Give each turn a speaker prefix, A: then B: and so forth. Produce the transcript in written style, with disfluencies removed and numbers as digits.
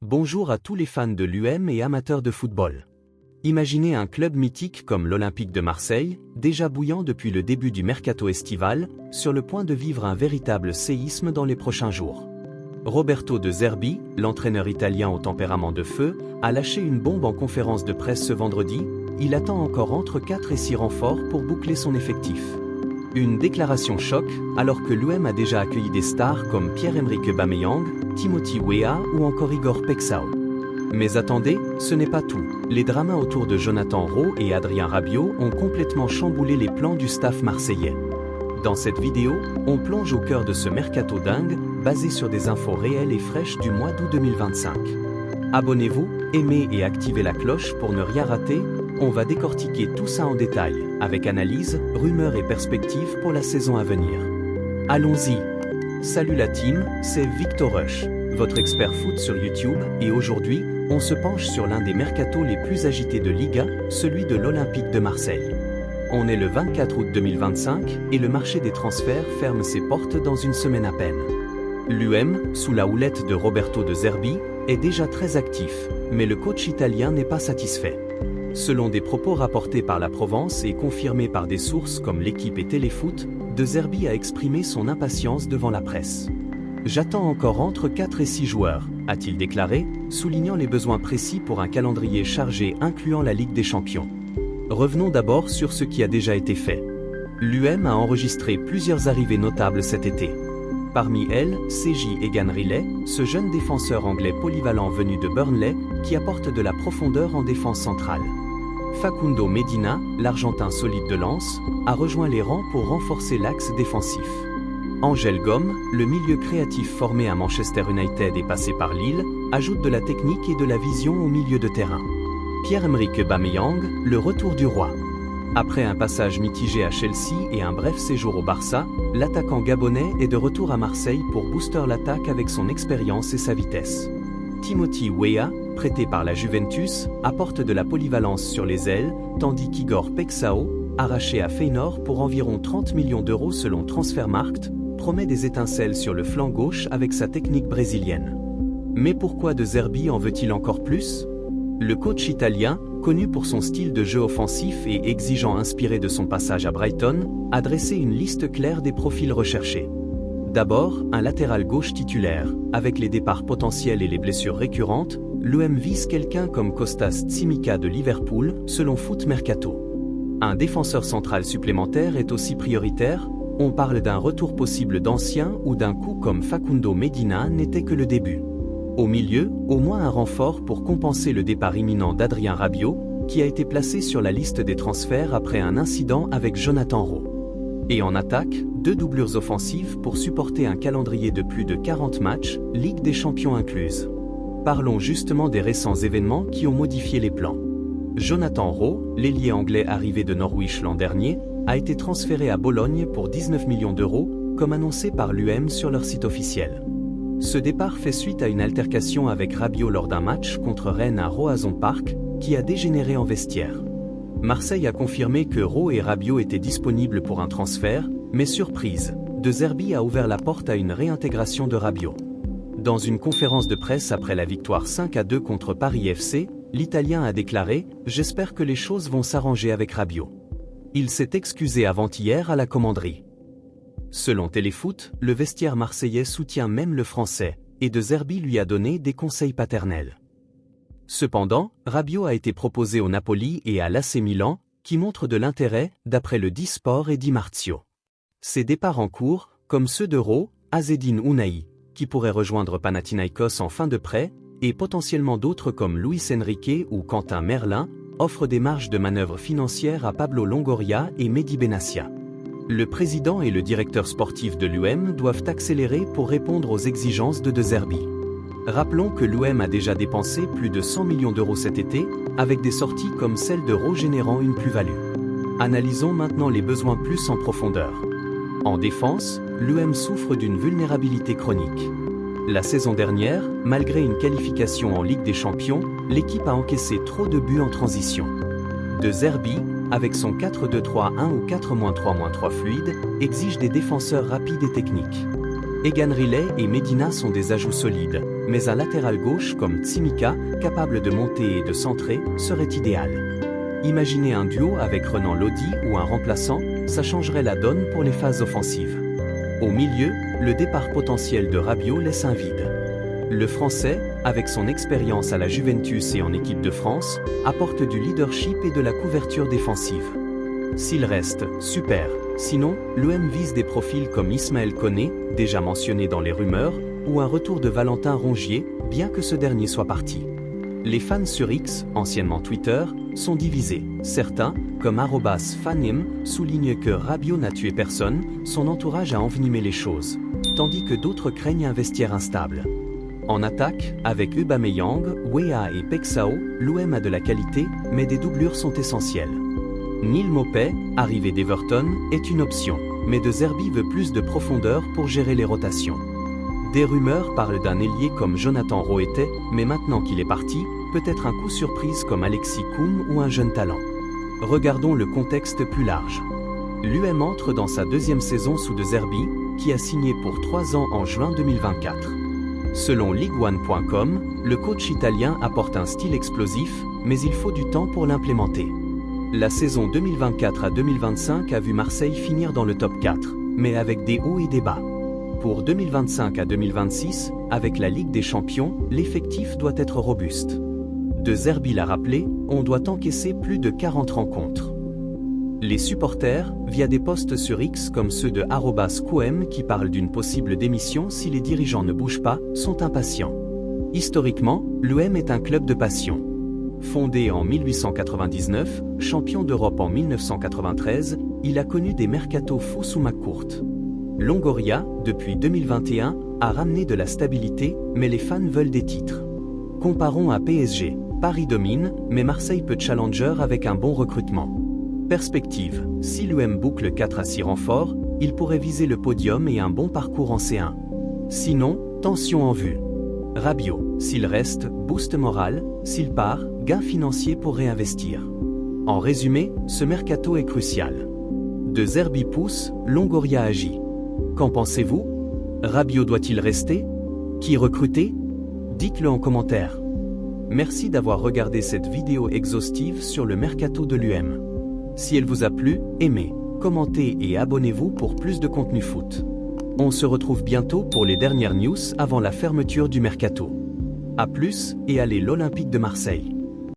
A: Bonjour à tous les fans de l'UM et amateurs de football. Imaginez un club mythique comme l'Olympique de Marseille, déjà bouillant depuis le début du mercato estival, sur le point de vivre un véritable séisme dans les prochains jours. Roberto De Zerbi, l'entraîneur italien au tempérament de feu, a lâché une bombe en conférence de presse ce vendredi. Il attend encore entre 4 et 6 renforts pour boucler son effectif. Une déclaration choc, alors que l'UM a déjà accueilli des stars comme Pierre-Emerick Aubameyang, Timothy Weah ou encore Igor Pexao. Mais attendez, ce n'est pas tout. Les dramas autour de Jonathan Rowe et Adrien Rabiot ont complètement chamboulé les plans du staff marseillais. Dans cette vidéo, on plonge au cœur de ce mercato dingue, basé sur des infos réelles et fraîches du mois d'août 2025. Abonnez-vous, aimez et activez la cloche pour ne rien rater. On va décortiquer tout ça en détail, avec analyse, rumeurs et perspectives pour la saison à venir. Allons-y! Salut la team, c'est Victor Rush, votre expert foot sur YouTube, et aujourd'hui, on se penche sur l'un des mercatos les plus agités de Liga, celui de l'Olympique de Marseille. On est le 24 août 2025, et le marché des transferts ferme ses portes dans une semaine à peine. L'UM, sous la houlette de Roberto De Zerbi, est déjà très actif, mais le coach italien n'est pas satisfait. Selon des propos rapportés par la Provence et confirmés par des sources comme l'équipe et Téléfoot, De Zerbi a exprimé son impatience devant la presse. « J'attends encore entre 4 et 6 joueurs », a-t-il déclaré, soulignant les besoins précis pour un calendrier chargé incluant la Ligue des Champions. Revenons d'abord sur ce qui a déjà été fait. L'UM a enregistré plusieurs arrivées notables cet été. Parmi elles, Seji Egan Riley, ce jeune défenseur anglais polyvalent venu de Burnley, qui apporte de la profondeur en défense centrale. Facundo Medina, l'Argentin solide de Lens, a rejoint les rangs pour renforcer l'axe défensif. Angel Gomes, le milieu créatif formé à Manchester United et passé par Lille, ajoute de la technique et de la vision au milieu de terrain. Pierre-Emerick Aubameyang, le retour du roi. Après un passage mitigé à Chelsea et un bref séjour au Barça, l'attaquant gabonais est de retour à Marseille pour booster l'attaque avec son expérience et sa vitesse. Timothy Weah, prêté par la Juventus, apporte de la polyvalence sur les ailes, tandis qu'Igor Pexao, arraché à Feyenoord pour environ 30 millions d'euros selon Transfermarkt, promet des étincelles sur le flanc gauche avec sa technique brésilienne. Mais pourquoi De Zerbi en veut-il encore plus ? Le coach italien, connu pour son style de jeu offensif et exigeant inspiré de son passage à Brighton, a dressé une liste claire des profils recherchés. D'abord, un latéral gauche titulaire. Avec les départs potentiels et les blessures récurrentes, l'UM vise quelqu'un comme Kostas Tsimikas de Liverpool, selon Foot Mercato. Un défenseur central supplémentaire est aussi prioritaire. On parle d'un retour possible d'anciens ou d'un coup comme Facundo Medina n'était que le début. Au milieu, au moins un renfort pour compenser le départ imminent d'Adrien Rabiot, qui a été placé sur la liste des transferts après un incident avec Jonathan Rowe. Et en attaque, 2 doublures offensives pour supporter un calendrier de plus de 40 matchs, Ligue des Champions incluse. Parlons justement des récents événements qui ont modifié les plans. Jonathan Rowe, l'ailier anglais arrivé de Norwich l'an dernier, a été transféré à Bologne pour 19 millions d'euros, comme annoncé par l'UM sur leur site officiel. Ce départ fait suite à une altercation avec Rabiot lors d'un match contre Rennes à Roazhon Park, qui a dégénéré en vestiaire. Marseille a confirmé que Rowe et Rabiot étaient disponibles pour un transfert, mais surprise, De Zerbi a ouvert la porte à une réintégration de Rabiot. Dans une conférence de presse après la victoire 5-2 contre Paris FC, l'Italien a déclaré « J'espère que les choses vont s'arranger avec Rabiot ». Il s'est excusé avant-hier à la commanderie. Selon Téléfoot, le vestiaire marseillais soutient même le Français, et De Zerbi lui a donné des conseils paternels. Cependant, Rabiot a été proposé au Napoli et à l'AC Milan, qui montrent de l'intérêt, d'après le Disport et Di Marzio. Ces départs en cours, comme ceux de Rowe, Azzedine Ounahi, qui pourrait rejoindre Panathinaikos en fin de prêt, et potentiellement d'autres comme Luis Enrique ou Quentin Merlin, offrent des marges de manœuvre financières à Pablo Longoria et Mehdi Benassia. Le président et le directeur sportif de l'UM doivent accélérer pour répondre aux exigences de De Zerbi. Rappelons que l'UM a déjà dépensé plus de 100 millions d'euros cet été, avec des sorties comme celle de Rowe générant une plus-value. Analysons maintenant les besoins plus en profondeur. En défense, l'UM souffre d'une vulnérabilité chronique. La saison dernière, malgré une qualification en Ligue des Champions, l'équipe a encaissé trop de buts en transition. De Zerbi, avec son 4-2-3-1 ou 4-3-3 fluide, exige des défenseurs rapides et techniques. Egan Riley et Medina sont des ajouts solides, mais un latéral gauche comme Tsimikas, capable de monter et de centrer, serait idéal. Imaginez un duo avec Renan Lodi ou un remplaçant, ça changerait la donne pour les phases offensives. Au milieu, le départ potentiel de Rabiot laisse un vide. Le Français, avec son expérience à la Juventus et en équipe de France, apporte du leadership et de la couverture défensive. S'il reste, super. Sinon, l'OM vise des profils comme Ismaël Koné, déjà mentionné dans les rumeurs, ou un retour de Valentin Rongier, bien que ce dernier soit parti. Les fans sur X, anciennement Twitter, sont divisés. Certains, comme @fanim, soulignent que Rabiot n'a tué personne, son entourage a envenimé les choses. Tandis que d'autres craignent un vestiaire instable. En attaque, avec Aubameyang, Weah et Pexao, l'OM a de la qualité, mais des doublures sont essentielles. Neal Maupay, arrivé d'Everton, est une option, mais De Zerbi veut plus de profondeur pour gérer les rotations. Des rumeurs parlent d'un ailier comme Jonathan Roetet, mais maintenant qu'il est parti, peut-être un coup surprise comme Alexis Koum ou un jeune talent. Regardons le contexte plus large. L'UM entre dans sa deuxième saison sous De Zerbi, qui a signé pour 3 ans en juin 2024. Selon Ligue1.com, le coach italien apporte un style explosif, mais il faut du temps pour l'implémenter. La saison 2024 à 2025 a vu Marseille finir dans le top 4, mais avec des hauts et des bas. Pour 2025 à 2026, avec la Ligue des Champions, l'effectif doit être robuste. De Zerbi l'a rappelé, on doit encaisser plus de 40 rencontres. Les supporters, via des posts sur X comme ceux de @Quoem qui parlent d'une possible démission si les dirigeants ne bougent pas, sont impatients. Historiquement, l'OM est un club de passion. Fondé en 1899, champion d'Europe en 1993, il a connu des mercatos fous sous McCourt. Longoria, depuis 2021, a ramené de la stabilité, mais les fans veulent des titres. Comparons à PSG. Paris domine, mais Marseille peut challenger avec un bon recrutement. Perspective, si l'OM boucle 4 à 6 renforts, il pourrait viser le podium et un bon parcours en C1. Sinon, tension en vue. Rabiot, s'il reste, boost moral, s'il part, gain financier pour réinvestir. En résumé, ce mercato est crucial. De Zerbi pousse, Longoria agit. Qu'en pensez-vous? Rabiot doit-il rester? Qui recruter? Dites-le en commentaire. Merci d'avoir regardé cette vidéo exhaustive sur le mercato de l'UM. Si elle vous a plu, aimez, commentez et abonnez-vous pour plus de contenu foot. On se retrouve bientôt pour les dernières news avant la fermeture du mercato. A plus et allez l'Olympique de Marseille.